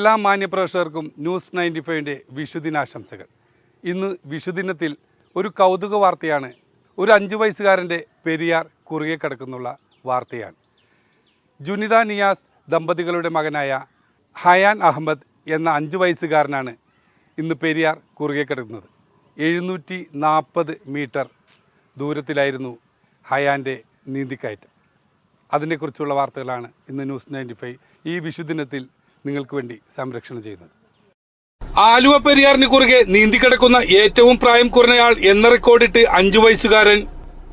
എല്ലാ മാന്യപ്രേക്ഷകർക്കും ന്യൂസ് 95ൻ്റെ വിഷുദിനാശംസകൾ. ഇന്ന് വിഷുദിനത്തിൽ ഒരു കൗതുക വാർത്തയാണ്. ഒരു 5 വയസ്സുകാരൻ്റെ പെരിയാർ കുറുകെ കിടക്കുന്നുള്ള വാർത്തയാണ്. ജുനിത നിയാസ് ദമ്പതികളുടെ മകനായ ഹയാൻ അഹമ്മദ് എന്ന 5 വയസ്സുകാരനാണ് ഇന്ന് പെരിയാർ കുറുകെ കിടക്കുന്നത്. 740 മീറ്റർ ദൂരത്തിലായിരുന്നു ഹയാൻ്റെ നീന്തിക്കയറ്റം. അതിനെക്കുറിച്ചുള്ള വാർത്തകളാണ് ഇന്ന് ന്യൂസ് 95 ഈ വിഷുദിനത്തിൽ നിങ്ങൾക്ക് വേണ്ടി സംരക്ഷണം ചെയ്യുന്നത്. ആലുവ പെരിയാറിന് കുറുകെ നീന്തിക്കിടക്കുന്ന ഏറ്റവും പ്രായം കുറഞ്ഞയാൾ എന്ന റെക്കോർഡിട്ട് 5 വയസ്സുകാരൻ.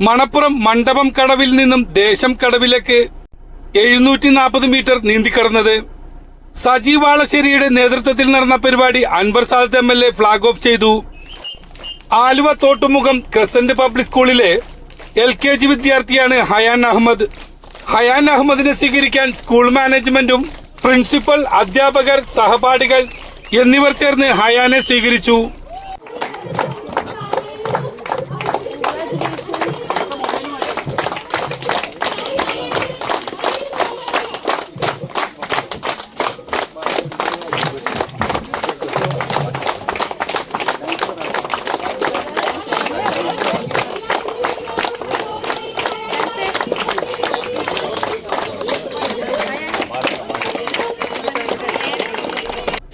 മണപ്പുറം മണ്ഡപം കടവിൽ നിന്നും ദേശം കടവിലേക്ക് 740 മീറ്റർ നീന്തിക്കടന്നത്. സജി വാളശ്ശേരിയുടെ നേതൃത്വത്തിൽ നടന്ന പരിപാടി Anwar Sadath MLA flag off ചെയ്തു. ആലുവ തോട്ടുമുഖം ക്രസന്റ് പബ്ലിക് സ്കൂളിലെ LKG വിദ്യാർത്ഥിയാണ് ഹയാൻ അഹമ്മദ്. ഹയാൻ അഹമ്മദിനെ സ്വീകരിക്കാൻ സ്കൂൾ മാനേജ്മെന്റും പ്രിൻസിപ്പൽ, അധ്യാപകർ, സഹപാഠികൾ എന്നിവർ ചേർന്ന് ഹയാനെ സ്വീകരിച്ചു.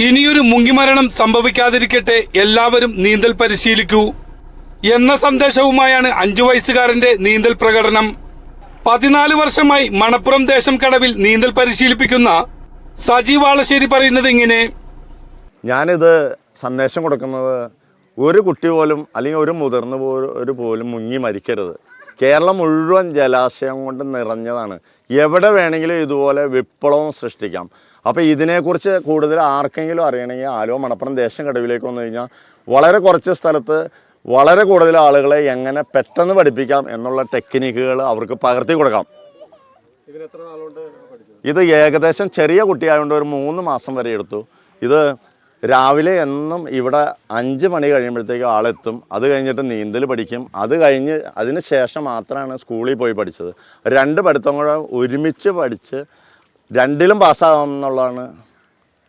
ഇനിയൊരു മുങ്ങിമരണം സംഭവിക്കാതിരിക്കട്ടെ, എല്ലാവരും നീന്തൽ പരിശീലിക്കൂ എന്ന സന്ദേശവുമായാണ് 5 വയസ്സുകാരന്റെ നീന്തൽ പ്രകടനം. 14 വർഷമായി മണപ്പുറം ദേശം കടവിൽ നീന്തൽ പരിശീലിപ്പിക്കുന്ന സജി വാളശ്ശേരി പറയുന്നത് ഇങ്ങനെ: ഞാനിത് സന്ദേശം കൊടുക്കുന്നത് ഒരു കുട്ടി പോലും അല്ലെങ്കിൽ ഒരു മുതിർന്ന പോലും മുങ്ങി മരിക്കരുത്. കേരളം മുഴുവൻ ജലാശയം കൊണ്ട് നിറഞ്ഞതാണ്. എവിടെ വേണമെങ്കിലും ഇതുപോലെ വിപ്ലവം സൃഷ്ടിക്കാം. അപ്പോൾ ഇതിനെക്കുറിച്ച് കൂടുതൽ ആർക്കെങ്കിലും അറിയണമെങ്കിൽ ആലുവ മണപ്പുറം ദേശം കടവിലേക്ക് വന്നു കഴിഞ്ഞാൽ വളരെ കുറച്ച് സ്ഥലത്ത് വളരെ കൂടുതൽ ആളുകളെ എങ്ങനെ പെട്ടെന്ന് പഠിപ്പിക്കാം എന്നുള്ള ടെക്നിക്കുകൾ അവർക്ക് പകർത്തി കൊടുക്കാം. ഇത് ഏകദേശം ചെറിയ കുട്ടിയായതുകൊണ്ട് ഒരു 3 മാസം വരെ എടുത്തു. ഇത് രാവിലെ എന്നും ഇവിടെ 5 മണി കഴിയുമ്പോഴത്തേക്ക് ആളെത്തും. അത് കഴിഞ്ഞിട്ട് നീന്തൽ പഠിക്കും. അത് കഴിഞ്ഞ് അതിന് ശേഷം മാത്രമാണ് സ്കൂളിൽ പോയി പഠിച്ചത്. 2 പഠിത്തം കൂടെ ഒരുമിച്ച് പഠിച്ച് 2ലും പാസ്സാകാം എന്നുള്ളതാണ്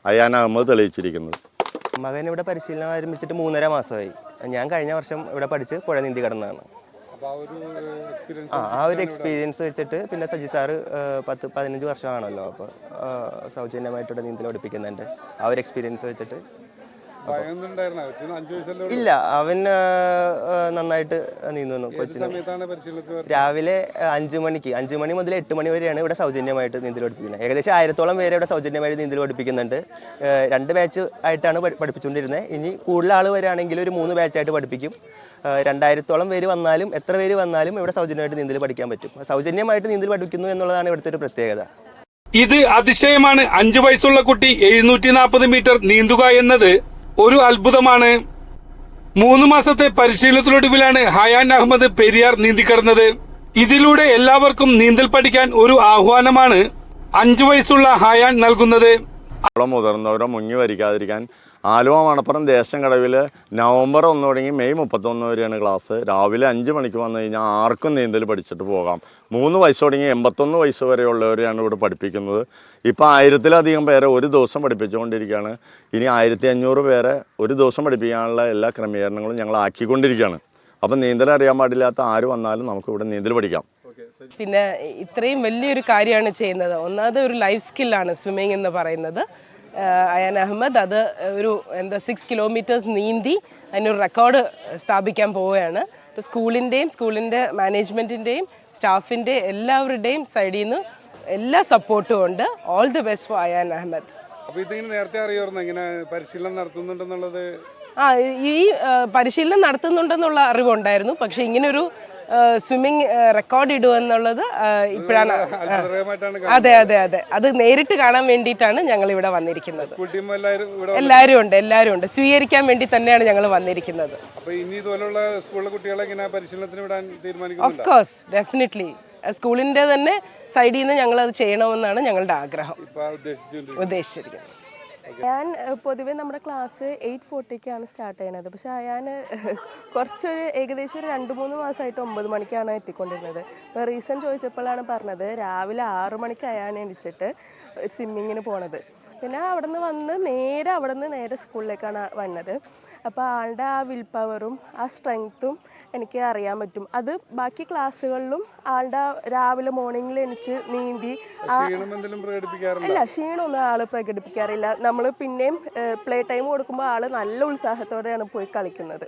ഹയാൻ അഹമ്മദ് തെളിയിച്ചിരിക്കുന്നത്. മകൻ ഇവിടെ പരിശീലനം ആരംഭിച്ചിട്ട് 3.5 മാസമായി. ഞാൻ കഴിഞ്ഞ വർഷം ഇവിടെ പഠിച്ച് പുഴ നീന്തി കിടന്നതാണ്. ആ ഒരു എക്സ്പീരിയൻസ് വെച്ചിട്ട് പിന്നെ സജി സാറ് 10-15 വർഷമാണല്ലോ, അപ്പോൾ സൗജന്യമായിട്ടിവിടെ നീന്തൽ പഠിപ്പിക്കുന്നുണ്ട്. ആ ഒരു എക്സ്പീരിയൻസ് വെച്ചിട്ട് ഇല്ല, അവൻ നന്നായിട്ട് നീന്തുന്നു. കൊച്ചിന് രാവിലെ 5 മണി മുതൽ 8 മണി വരെയാണ് ഇവിടെ സൗജന്യമായിട്ട് നീന്തൽ പഠിപ്പിക്കുന്നത്. ഏകദേശം 1000-ഓളം പേരെ ഇവിടെ സൗജന്യമായിട്ട് നീന്തൽ പഠിപ്പിക്കുന്നുണ്ട്. 2 ബാച്ച് ആയിട്ടാണ് പഠിപ്പിച്ചുകൊണ്ടിരുന്നത്. ഇനി കൂടുതൽ ആൾ വരികയാണെങ്കിൽ ഒരു 3 ബാച്ചായിട്ട് പഠിപ്പിക്കും. 2000-ഓളം പേര് വന്നാലും എത്ര പേര് വന്നാലും ഇവിടെ സൗജന്യമായിട്ട് നീന്തൽ പഠിക്കാൻ പറ്റും. സൗജന്യമായിട്ട് നീന്തൽ പഠിക്കുന്നു എന്നുള്ളതാണ് ഇവിടുത്തെ ഒരു പ്രത്യേകത. ഇത് അതിശയമാണ്. 5 വയസ്സുള്ള കുട്ടി 740 മീറ്റർ നീന്തുക എന്നത് ഒരു അത്ഭുതമാണ്. 3 മാസത്തെ പരിശീലനത്തിനൊടുവിലാണ് ഹയാൻ അഹമ്മദ് പെരിയാർ നീന്തിക്കടന്നത്. ഇതിലൂടെ എല്ലാവർക്കും നീന്തൽ പഠിക്കാൻ ഒരു ആഹ്വാനമാണ് 5 വയസ്സുള്ള ഹയാൻ നൽകുന്നത്. മുതിർന്നവരോ മുങ്ങി വരിക്കാതിരിക്കാൻ ആലുവ മണപ്പുറം ദേശം കടവിൽ നവംബർ 1 തുടങ്ങി മെയ് 31 വരെയാണ് ക്ലാസ്. രാവിലെ 5 മണിക്ക് വന്നു കഴിഞ്ഞാൽ ആർക്കും നീന്തൽ പഠിച്ചിട്ട് പോകാം. 3 വയസ്സ് തുടങ്ങി 81 വയസ്സ് വരെയുള്ളവരെയാണ് ഇവിടെ പഠിപ്പിക്കുന്നത്. ഇപ്പോൾ 1000-ലധികം പേരെ ഒരു ദിവസം പഠിപ്പിച്ചുകൊണ്ടിരിക്കുകയാണ്. ഇനി 1500 പേരെ ഒരു ദിവസം പഠിപ്പിക്കാനുള്ള എല്ലാ ക്രമീകരണങ്ങളും ഞങ്ങൾ ആക്കിക്കൊണ്ടിരിക്കുകയാണ്. അപ്പം നീന്തൽ അറിയാൻ പാടില്ലാത്ത ആര് വന്നാലും നമുക്ക് ഇവിടെ നീന്തൽ പഠിക്കാം. പിന്നെ ഇത്രയും വലിയൊരു കാര്യമാണ് ചെയ്യുന്നത്. ഒന്നാമത് ഒരു ലൈഫ് സ്കില്ലാണ് സ്വിമ്മിങ് എന്ന് പറയുന്നത്. ഹയാൻ അഹമ്മദ് അത് ഒരു 6 കിലോമീറ്റേഴ്സ് നീന്തി അതിനൊരു റെക്കോർഡ് സ്ഥാപിക്കാൻ പോവുകയാണ്. ഇപ്പോൾ സ്കൂളിൻ്റെ മാനേജ്മെൻറ്റിൻ്റെയും സ്റ്റാഫിൻ്റെ എല്ലാവരുടെയും സൈഡിൽ നിന്ന് എല്ലാ സപ്പോർട്ടും ഉണ്ട്. All the best for Hayan Ahmed. അപ്പോൾ ഇതിങ്ങനെ നേരത്തെ അറിയാമായിരുന്നു ഇങ്ങനെ പരിശീലനം നടത്തുന്നുണ്ടെന്നുള്ളത്? ഈ പരിശീലനം നടത്തുന്നുണ്ടെന്നുള്ള അറിവുണ്ടായിരുന്നു. പക്ഷേ ഇങ്ങനൊരു സ്വിമ്മിങ് റെക്കോർഡ് ഇടുക എന്നുള്ളത് ഇപ്പോഴാണ്. അതെ, അത് നേരിട്ട് കാണാൻ വേണ്ടിയിട്ടാണ് ഞങ്ങൾ ഇവിടെ വന്നിരിക്കുന്നത്. എല്ലാവരും ഉണ്ട്. സ്വീകരിക്കാൻ വേണ്ടി തന്നെയാണ് ഞങ്ങൾ വന്നിരിക്കുന്നത്. ഓഫ് കോഴ്സ്, ഡെഫിനറ്റ്ലി സ്കൂളിൻ്റെ തന്നെ സൈഡിൽ നിന്ന് ഞങ്ങൾ അത് ചെയ്യണമെന്നാണ് ഞങ്ങളുടെ ആഗ്രഹം ഉദ്ദേശിച്ചിരിക്കുന്നത്. ഞാൻ പൊതുവെ നമ്മുടെ ക്ലാസ് 8:40-ക്കാണ് സ്റ്റാർട്ട് ചെയ്യണത്. പക്ഷെ ഞാൻ ഏകദേശം ഒരു 2-3 മാസമായിട്ട് 9 മണിക്കാണ് എത്തിക്കൊണ്ടിരുന്നത്. അപ്പോൾ റീസൺ ചോദിച്ചപ്പോഴാണ് പറഞ്ഞത് രാവിലെ 6 മണിക്ക് അയാൾ എണീച്ചിട്ട് സ്വിമ്മിങ്ങിന് പോണത്. പിന്നെ അവിടെ നിന്ന് വന്ന് നേരെ സ്കൂളിലേക്കാണ് വന്നത്. അപ്പോൾ ആളുടെ ആ വിൽ പവറും ആ സ്ട്രെങ്ത്തും എനിക്ക് അറിയാൻ പറ്റും. അത് ബാക്കി ക്ലാസ്സുകളിലും ആളുടെ രാവിലെ മോർണിംഗിൽ എണിച്ച് നീന്തി ഇല്ല, ക്ഷീണമൊന്നും ആള് പ്രകടിപ്പിക്കാറില്ല. നമ്മൾ പിന്നെയും പ്ലേ ടൈം കൊടുക്കുമ്പോൾ ആള് നല്ല ഉത്സാഹത്തോടെയാണ് പോയി കളിക്കുന്നത്.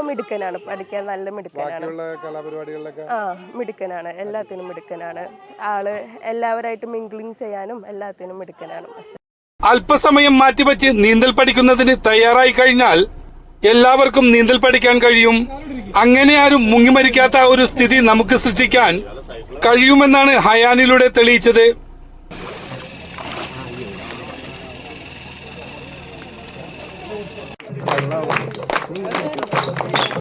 മിടുക്കനാണ്, പഠിക്കാൻ നല്ല മിടുക്കനാണ്. മിടുക്കനാണ്, എല്ലാത്തിനും മിടുക്കനാണ് ആള്. എല്ലാവരായിട്ട് മിംഗ്ലിങ് ചെയ്യാനും എല്ലാത്തിനും മിടുക്കനാണ്. അല്പസമയം മാറ്റിവെച്ച് നീന്തൽ പഠിക്കുന്നതിന് തയ്യാറായി കഴിഞ്ഞാൽ എല്ലാവർക്കും നീന്തൽ പഠിക്കാൻ കഴിയും. അങ്ങനെ ആരും മുങ്ങിമരിക്കാത്ത ഒരു സ്ഥിതി നമുക്ക് സൃഷ്ടിക്കാൻ കഴിയുമെന്നാണ് ഹയാനിലൂടെ തെളിയിച്ചത്.